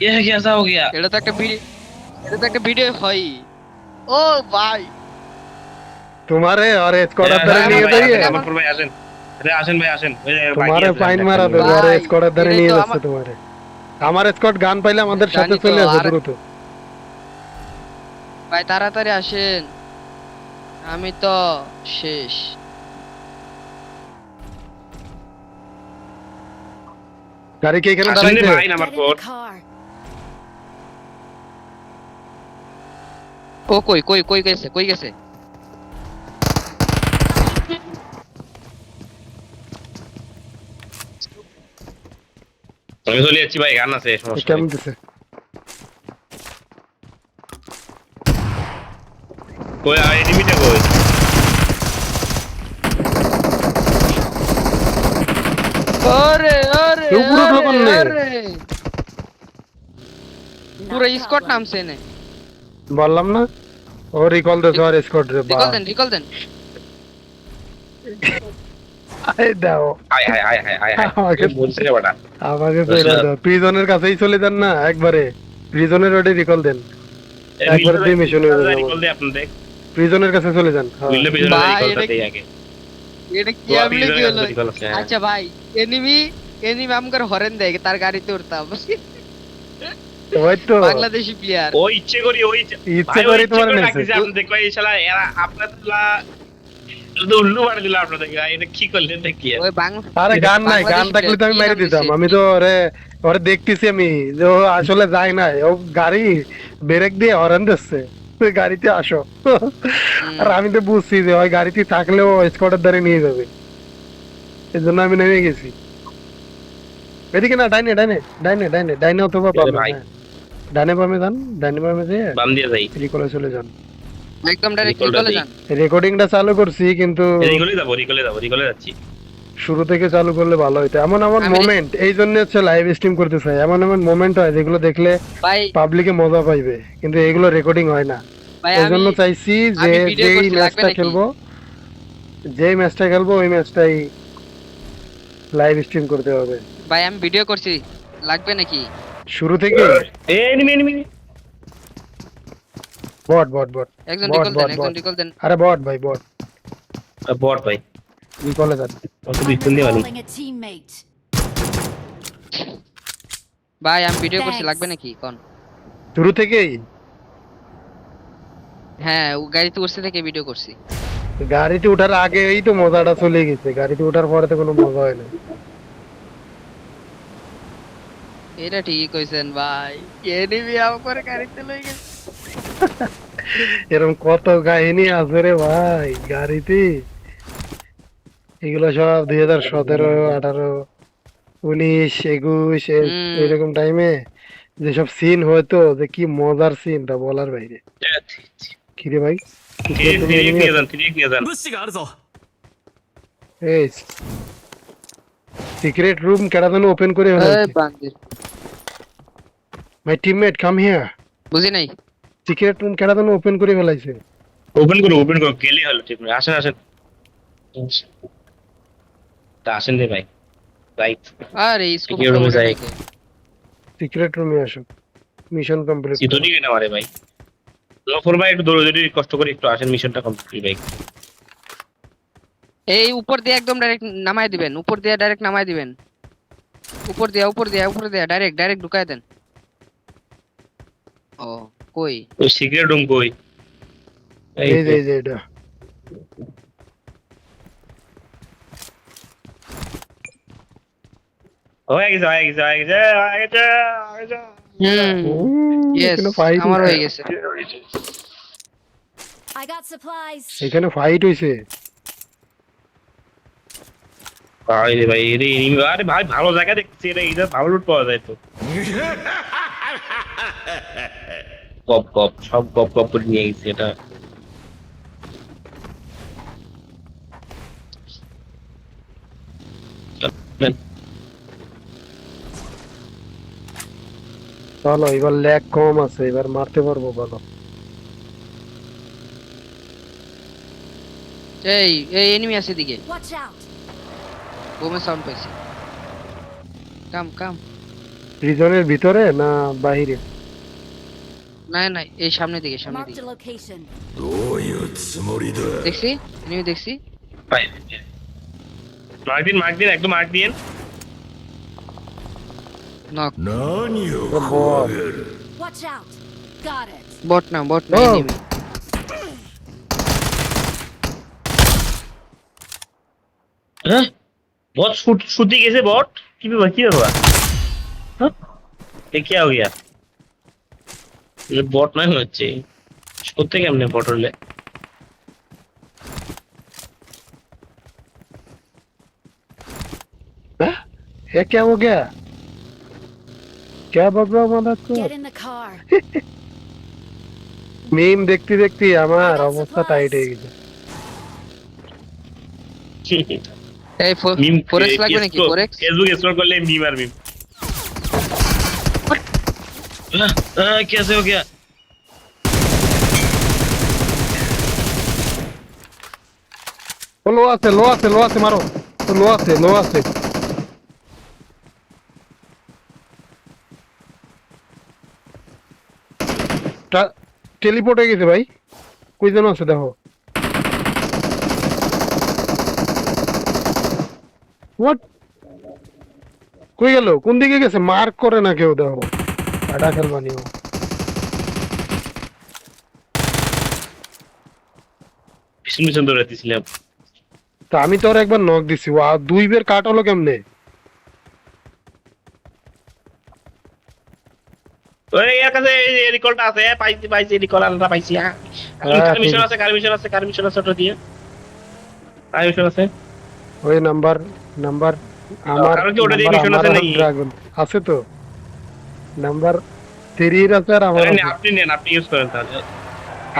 ये कैसा हो गया? এটা তো একটা ভিডিও হয়। ও ভাই तुम्हारे और स्क्वाड আসেন धरे ভাই নিয়ে আমার যাইए ভাই আমার ভাই আসেন। আরে আসেন ভাই আসেন, ওই যে বাকি तुम्हारे আছে फाइन একটা मारा নিয়ে देबे যান। और ভাই स्क्वाड धरे এটাই নিয়ে তো যাচ্ছে আমার তোমারে আমার স্কোয়াড গান পাইলে আমাদের সাথে জানি তো চলে আসে আর দ্রুত ভাই তাড়াতাড়ি আসেন, আমি তো শেষ। গাড়ি কি এখানে আসেন রে দাঁড়াইছে ভাই number Get in 4। the car. ও কই কই কই গেছে কই গেছে? আমি চলে যাচ্ছি ভাই, গান আছে, সমস্যা নেই। কেমন দিছে কই এনিমিটা কই? আরে আরে উপরে উঠলো আরে, কেমনে? আরে পুরো Not a স্কোয়াড problem. নামছে নে। বললাম না ও রিকল দে আর স্কোয়াড রে বা রিকল দেন। আই দাও high high high high high high, আমাকে বলছে রে বাটা। আমাকে ফেলে দাও প্রিজনের কাছেই চলে যান না একবারে প্রিজনের ওটা রিকল দেন একবারে দুই মিশন হয়ে যাবে রিকল দে আপনাদের, প্রিজনের কাছে চলে যান বুঝলে পিছনে ভাই, রিকলটা এটা- দেই আগে। এটা কি তো আপনি পিছনে কি হলো? রিকল আছে। আচ্ছা ভাই, এনিমি আমকার হরেন দেয় তার গাড়িতে উঠতাম। ওই তো বাংলাদেশি প্লেয়ার। ও ইচ্ছে করি ওই ইচ্ছে ভাই, করি ওই তোমার করে নেছে। ডাকতেছে, আপনি দেখো এই শালা এরা আপনাদেরলা তো উল্লু বাড়ি দিল আপনাদের, এটা কি করলেন দেখি। ওই বাংলা আরে গান নাই গান বাংলাদেশি থাকলে তো আমি player, মেরে কি নাম দিতাম দিছে? আমি তো ওরে ওরে দেখতেছি আমি যে ও আসলে যায় না ও গাড়ি ব্রেক দিয়ে হরেন দিচ্ছে তুই গাড়িতে আসো আর আমি তো বুঝছি যে ওই গাড়িতে থাকলেও স্কোয়াডের দ্বারে নিয়ে যাবে এই জন্য আমি নেমে গেছি এদিকে না ডাইনে ডাইনে ডাইনে ডাইনে ডাইনে অথবা বামে ভাই। হ্যাঁ। ডাইনে বামে যান ডাইনে বামে যেয়ে বাম দিয়ে যাই, রিকলে চলে যান একদম ডাইরেক্ট রিকলটা চলে দেই। যান। রেকর্ডিংটা চালু করছি কিন্তু রিকলে যাচ্ছি। শুরু থেকে চালু করলে ভালো হইতো এমন এমন আমি- মোমেন্ট এই জন্য হচ্ছে লাইভ স্ট্রিম করতে চাই এমন এমন মোমেন্ট হয় যেগুলো দেখলে ভাই পাবলিকে মজা পাইবে কিন্তু এগুলো রেকর্ডিং হয় না ভাই এই আমি জন্য চাইছি যে আমি ভিডিও যেই করছি, লাগবে ম্যাচটা নাকি? খেলবো যেই ম্যাচটা খেলবো ওই ম্যাচটাই লাইভ স্ট্রিম করতে হবে ভাই আমি ভিডিও করছি, লাগবে নাকি? শুরু থেকে এ এনিমি বট বট বট একজন বট রিকল দেন, বট একজন বট রিকল দেন। আরে বট ভাই বট বট ভাই, রিকলে যান অত বিপদ দিয়ে বানি। Calling a teammate. ভাই আমি ভিডিও করছি, Thanks. লাগবে নাকি কোন? শুরু থেকেই হ্যাঁ ও গাড়িতে উঠছে থেকে ভিডিও করছি। গাড়িতে ওঠার আগে এই তো মজাটা চলে গেছে গাড়িতে ওঠার পরে তো কোনো মজা হয় না এটা ঠিকই কইছেন ভাই, এনিমি আমার গাড়িতে লই গেছে। এরকম কত কাহিনী আছে রে ভাই গাড়িতে এগুলো সব 2017 18 19 21 এরকম টাইমে যেসব সিন হয়তো যে কি মজার সিন তা বলার বাইরে কি রে ভাই এই সিক্রেট রুম কেডা যেন ওপেন করে এই ফেলছে বান্দির মাই টিমমেট কাম হিয়ার বুঝি নাই। সিক্রেট রুম কেডা যেন ওপেন করে ফেলাইছে ওপেন করো গেলে হলো, ঠিক আছে। আসেন আসেন তা আসেন রে ভাই ভাই, আরে স্কোপ Secure room এ যাই। সিক্রেট রুমে আসো মিশন কমপ্লিট সিধুনি কেন মারে ভাই? জফর ভাই একটু দৌড়ে যদি কষ্ট করে একটু আসেন, মিশনটা কমপ্লিট ভাই। এই উপর দিয়ে একদম ডাইরেক্ট নামায় দিবেন, উপর দিয়ে ডাইরেক্ট নামায় দিবেন, উপর দিয়ে ডাইরেক্ট ঢুকায় দেন। ও কই ওই সিক্রেট রুম কই? এই যে এই যে এটা হয়ে গেছে। ইয়েস এখানে ফাইট আমার হয়ে গেছে। I got supplies. এখানে ফাইট হইছে ভাই রে ভাই, আরে ভাই ভালো জায়গা দেখছি, এটা ভালো লুট পাওয়া যায় তো। গপ সব গপ করে নিয়ে গেছি এটা। চলো এবার ল্যাগ কম আছে এবার মারতে পারবো ভালো এই এনিমি আছে দিকে, Watch out. বোমে সাউন্ড পাইছি। কাম রিজনের ভিতরে না বাইরে? না না, এই সামনের দিকে, সামনের Marked দিকে a location. দেখছি, এনিমি দেখছি। ভাই মার্ক দিন একদম মার্ক দিন। Knock. Watch out. Got it. বট না Oh. এনিমি। হ্যাঁ বট শুতে গেছে বট, কি ব্যাপার কি ব্যাপার? হ্যাঁ এ কি হয়ে গিয়া? ये বট নয় মনে হচ্ছে, করতে কেমনে বট হলে? ये क्या हो गया? क्या बबरा मदद को? Get in the car. মিম দেখতে দেখতে আমার অবস্থা টাইট হয়ে গেছে। এই মিম ফোরেক্স লাগবে নাকি? ফোরেক্স ফেসবুক স্ক্রল করলে মিম আর মিম। कैसे हो गया? লো আছে মারো। লো আছে। টেলিপোর্ট হয়ে গেছে ভাই, কই যেন আছে দেখো। হোয়াট, কই গেল? কোন দিকে গেছে? মার্ক করে না কেউ, দেখো আডা খেলবানিও। পিছন দৌড়াতেছিলাম। তা আমি তো আর একবার নক দিছি, ও আর দুই বের কাট হলো কেমনে? ওই এর কাছে এই রিকলটা আছে, পাইছি রিকল আলাদা পাইছি। কার মিশন আছে ওটা দিয়ে। কার মিশন আছে? ওই নাম্বার আমার কারণ কি ওটা দিয়ে মিশন আছে নাকি? ড্রাগন আছে তো, নাম্বার 3 এর আছে আর আমার আছে। আপনি নেন, আপনি ইউজ করেন তাহলে।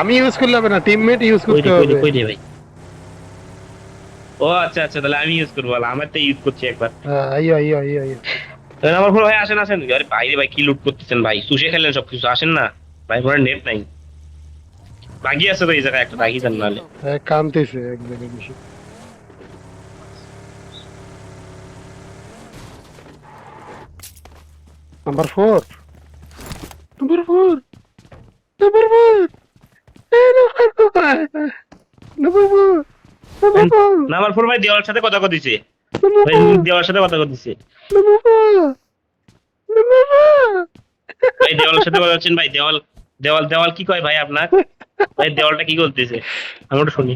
আমি ইউজ করলে হবে না, টিমমেট ইউজ করতে হবে। কই দে ভাই। ও আচ্ছা তাহলে আমি ইউজ করব, আমার তো ইউজ করছি একবার। আইও। তাহলে আমার ভাই আসেন। আরে বাইরে ভাই কি লুট করতেছেন ভাই? সুশে খেলেন সবকিছু, আসেন না ভাই, পরে নেট নাই। বাগি আছে তো এই জায়গায় একটা, বাগি দেন নালে। কামতেছে এক জায়গায় বেশি। নাম্বার 4 নাম্বার 4 ভাই দেওয়ালের সাথে কথা কইছে। ভাই দেওয়ালের সাথে কথা কইছে। ভাই দেওয়ালের সাথে কথা হচ্ছেন ভাই। দেওয়াল কি কয় ভাই আপনার? ভাই দেওয়ালটা কি বলতেছে আমি ওটা শুনি।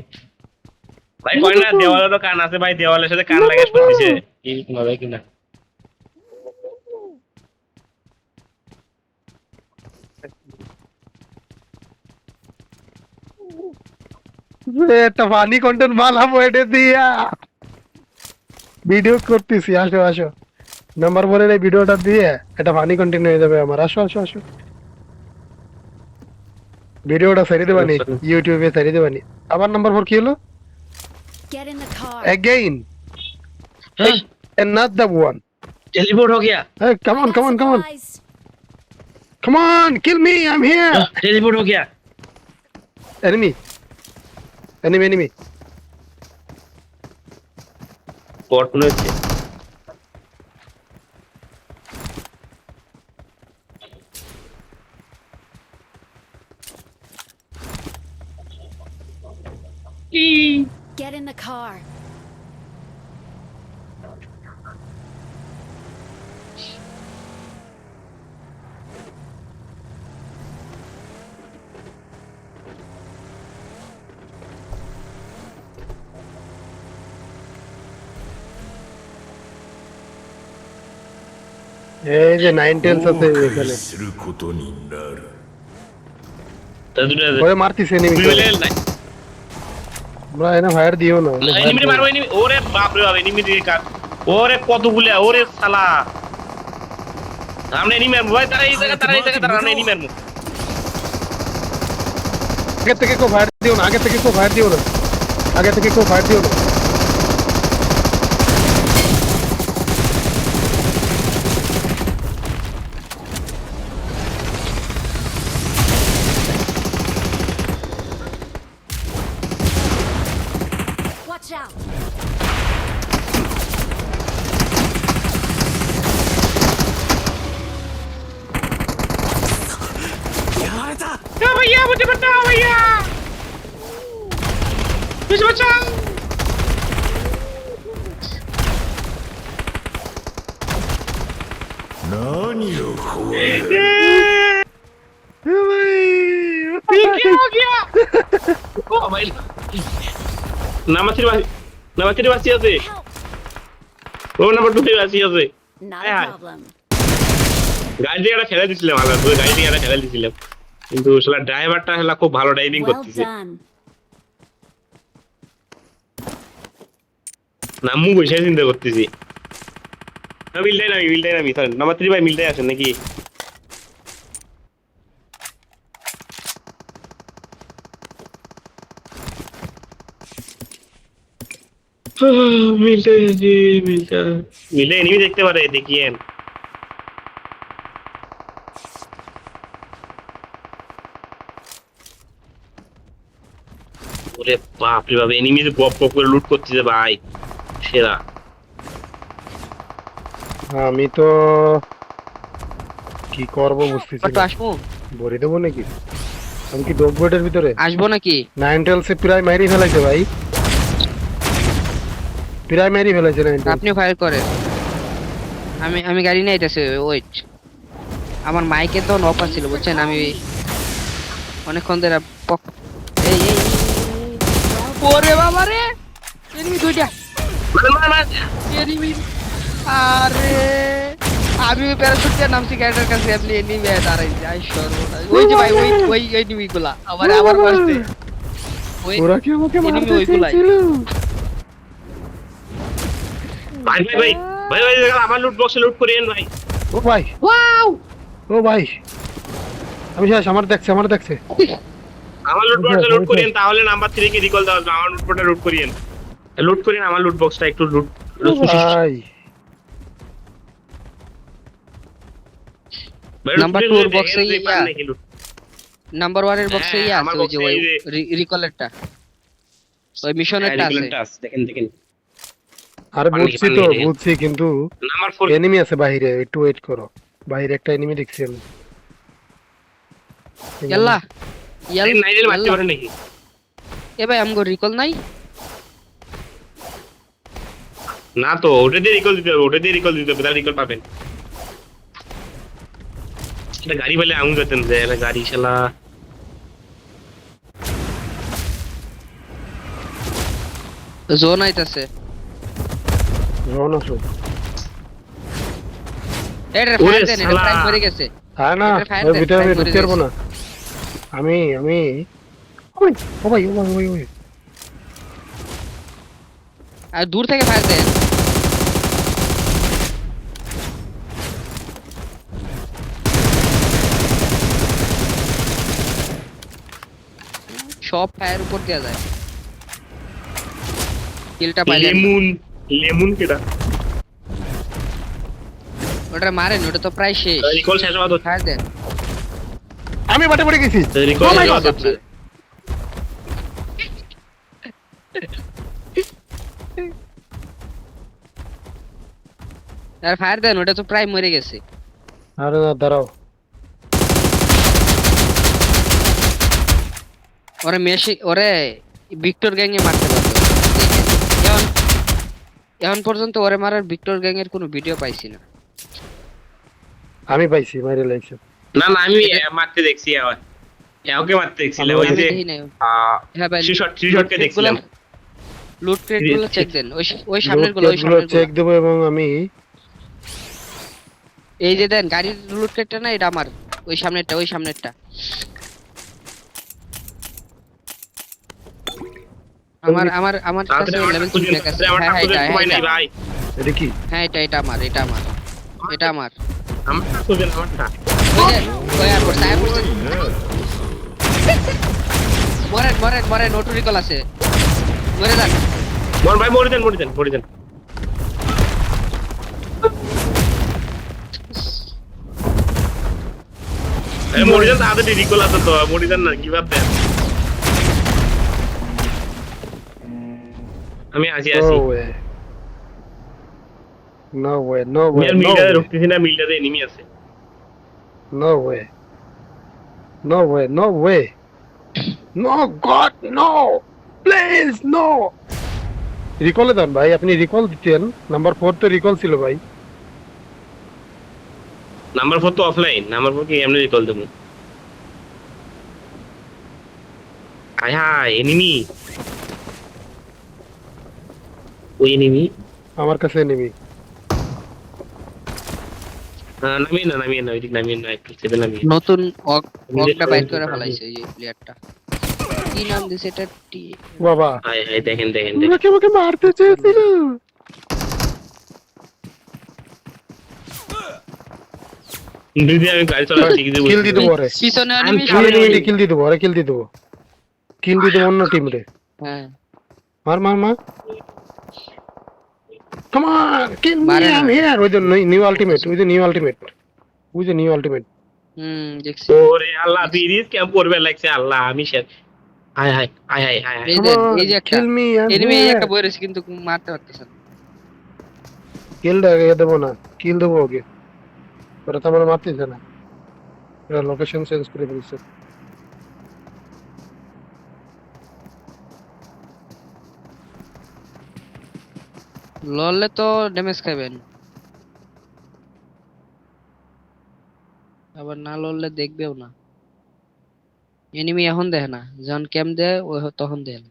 ভাই কয় না দেওয়ালের তো কান আছে ভাই, দেওয়ালের সাথে কান লাগাস করতেছে কি ভাবে কিনা। একটা ফানি কন্টেন্ট বানাবো এটা দিয়া, ভিডিও করতেছি। আসো নাম্বার 4 এর এই ভিডিওটা দিয়ে একটা ফানি কন্টেন্ট হয়ে যাবে আমার। আসো ভিডিওটা ছেড়ে দেবানি, ইউটিউবে ছেড়ে দেবানি। আবার নাম্বার 4 কি হলো? Get in the car. Again, হ্যাঁ another one. টেলিপোর্ট हो गया। Hey, come I got on, supplies. kill me, I'm here. Teleport हो गया। Enemy. বট মনে হচ্ছে। Get in the car. এই যে 9 টেলস আছে এখানে, ওরে মারতিছে এনিমি। আমরা এনে ফায়ার দিও না। এনিমি মারো এনিমি। ওরে বাপ রে বাপ, এনিমি দিকে কাট। ওরে কতগুলা, ওরে শালা। আমরা এনিমি মারবো ভাই, তারা এই জায়গা আমরা এনিমি মারবো। আগে থেকে কেউ ফায়ার দিও না। Watch out. भैया मुझे बचाओ भैया मुझे बचाओ क्या हो गया ओ भाई নামাতির বাসি আছে ও নাম্বার 2 এর বাসি আছে Not Yeah. a problem. গাড়ি দিয়ে একটা ফেলে দিছিলাম আমরা দুই গাড়ি দিয়ে একটা ফেলে দিছিলাম কিন্তু শালা ড্রাইভারটা শালা খুব ভালো ড্রাইভিং Well করতেছে done. নামু বসে চিন্তা করতেছি না মিলটাই নামি স্যার নাম্বার 3 ভাই মিলটাই আসেন নাকি মিলে এনিমি দেখতে পারে দেখিয়েন ওরে বাপ রে বাপ এনিমি যে গপ গপ করে লুট করতেছে ভাই সেরা আমি তো কি করব বুঝতেছি একটু না। আসবো ভরে দেবো নাকি আমি কি ডগ বোর্ডের ভিতরে আসবো নাকি 912 সে প্রায় মারি ফেলাইছে ভাই প্রায় মারি ফেলাইছে 912 আপনি ফায়ার করেন আমি আমি গাড়ি নিয়ে আইতাছি ওয়েট আমার মাইকের তো অফ ছিল বুঝছেন আমি অনেকক্ষণ ধরে এই এই ওরে বাবা রে এনিমি দুইটা এনিমি আরে আমি প্যারাশুট দিয়ে নামছি গাড়িটার কাছে আপনি এনিমি দাঁড়াই যাই সর্বনাশ ওই যে ভাই ওই এনিমি গুলা আবার মারছে ওই ওরা কি আমাকে enemy মারতে ওইগুলাই। চাইছিল ভাই আমার লুট বক্সে লুট করিয়েন ভাই ও ভাই ওয়াও ও ভাই আমি শেষ আমার দেখছে আমার লুট বক্সে লুট করিয়েন তাহলে নাম্বার 3 কে রিকল দাও আমার লুট বক্সটা লুট করিয়েন আমার লুট বক্সটা একটু লুট ভাই Number 2 এর box এ ইয়া। নাম্বার 1 এর বক্সে হ্যাঁ, ইয়া আমার আছে ওই যে box এ ওই এই রিকলেরটা ওই মিশনেরটা আছে দেখেন আরে পানি, বুঝছি পানি, তো পানি। বুঝছি কিন্তু নাম্বার 4 এনিমি আছে বাইরে একটু ওয়েট করো বাইরে একটা এনিমি দেখছি আমি ইয়াল্লা নাইডেল মারতে পারে নাকি এ ভাই আমগো রিকল নাই না তো ওটা দিয়ে রিকল দিতে হবে তাহলে রিকল পাবেন এটা গাড়ি বলে আউন যেতেন যে এটা গাড়ি শালা জোন আইতাছে রওনা শুন এটা ওরে ফায়ার দেন এটা শালা। প্রাইম করে গেছে হ্যাঁ না এটা fire ওর দেন, ভিতরে আমি fire করে ঢুকতে পারবো দিয়েছে। না আমি ও ভাই আর দূর থেকে ফায়ার দেন সব ফায়ার উপর দেয়া যায় কিলটা পাইলেন লেমন কেডা ওটা মারেন ওটা তো প্রায় শেষ রিকল শেষ হওয়া তো ফায়ার দেন আমি বাটে পড়ে গেছি রিকল Oh my শেষ হওয়া God, হচ্ছে আর ফায়ার দেন ওটা তো প্রায় মরে গেছে আরে না দাঁড়াও ওরে মেশি ওরে ভিক্টর গ্যাং এ মারতে পারতো এখন পর্যন্ত ওরে মারার ভিক্টর গ্যাং এর কোনো ভিডিও পাইছি না আমি পাইছি মাইরে লাইছে না আমি মারতে দেখছি আবার ওকে মারতে দেখছিলাম ওই আমি যে দেখি নাই হ্যাঁ ভাই থ্রি শট কে দেখছিলাম লুট ক্রেট গুলো চেক দেন ওই সামনের গুলো চেক দেবো এবং আমি এই যে দেন গাড়ির লুট ক্রেটটা না এটা আমার ওই সামনেরটা আমার কাছে তাড়াতাড়ি লেভেল 3 ব্যাক আছে আমার হ্যাঁ টাকা হ্যাঁ নাই ভাই এটা কি হ্যাঁ এটা আমার আমারটা আমারটা ওই যে ওই আর পড়ছে মরেন অটো রিকল আছে মরে যান মর ভাই মরে দেন মরে যান তাড়াতাড়ি রিকল আছে তো মরে যান না কি ভাবতেন আমি আসি নো ওয়ে মিলটাতে ঢুকতেছি না মিলটাতে এনিমি আছে no way no way, no way, no God, no, please no. রিকলে দেন ভাই, আপনি রিকল দিতেন। নাম্বার 4 তো রিকল ছিল ভাই। নাম্বার 4 তো অফলাইন, নাম্বার 4 কি এমনি রিকল দেবো? হায় হায়, এনিমি, ওই এনিমি। আমার কাছে নেমি। নামিয়ে না, নামিয়ে না, ওইদিক নামিয়ে না, একটু চেপে নামিয়ে। নতুন নিজে অগটা বাইর সবাই করে নামিয়ে। ফেলাইছে এই যে প্লেয়ারটা। কি নাম দিছে এটা? বাবা, হায় হায়, দেখেন দেখেন দেখেন। ওরা কি আমাকে মারতে চেয়েছিল? দিদি আমি গাড়ি চালাচ্ছি, কি দেবো? কিল দিয়ে দেবো ওরে। পিছনে আমি enemy, আমি সামনে সামনে এনিমিটি enemy। কিল দিয়ে দেবো, ওরে কিল দিয়ে দেবো। কিল দিয়ে দেবো অন্য টিম রে। হ্যাঁ, মার মার মার। Come on, kill me, মারে না। I'm here. With the new ultimate, with the new ultimate. With the new ultimate. দেখছি। ওরে আল্লাহ, বিরিজ ক্যাম্প করবে লাগছে, আল্লাহ আমি শেষ। হায় হায় হায় হায় হায় হায়। এই Come যে on, এই যে একটা kill me, I'm enemy, এই একটা here. বই রয়েছে কিন্তু মারতে পারতেছে না। Kill দেবো না, কিল দেবো ওকে। ওরা তো আমার মারতেছে না, ওরা লোকেশন চেঞ্জ করে ফেলছে। লড়লে তো ড্যামেজ খাবেন, আবার না লড়লে দেখবেও না। এনিমি এখন দেখে না, যখন ক্যাম্প দেয় ওই তখন দেখে না।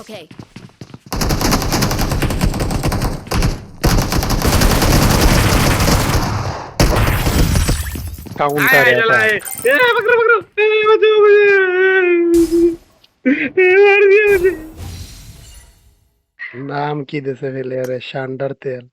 Okay. হায় কাউন্টার হায়, এটা। জ্বালায়। পাকড়ো, পাকড়ো। বাঁচাও, বাঁচাও। নাম কি দেশে ফেলে আরে, শান্ডার তেল।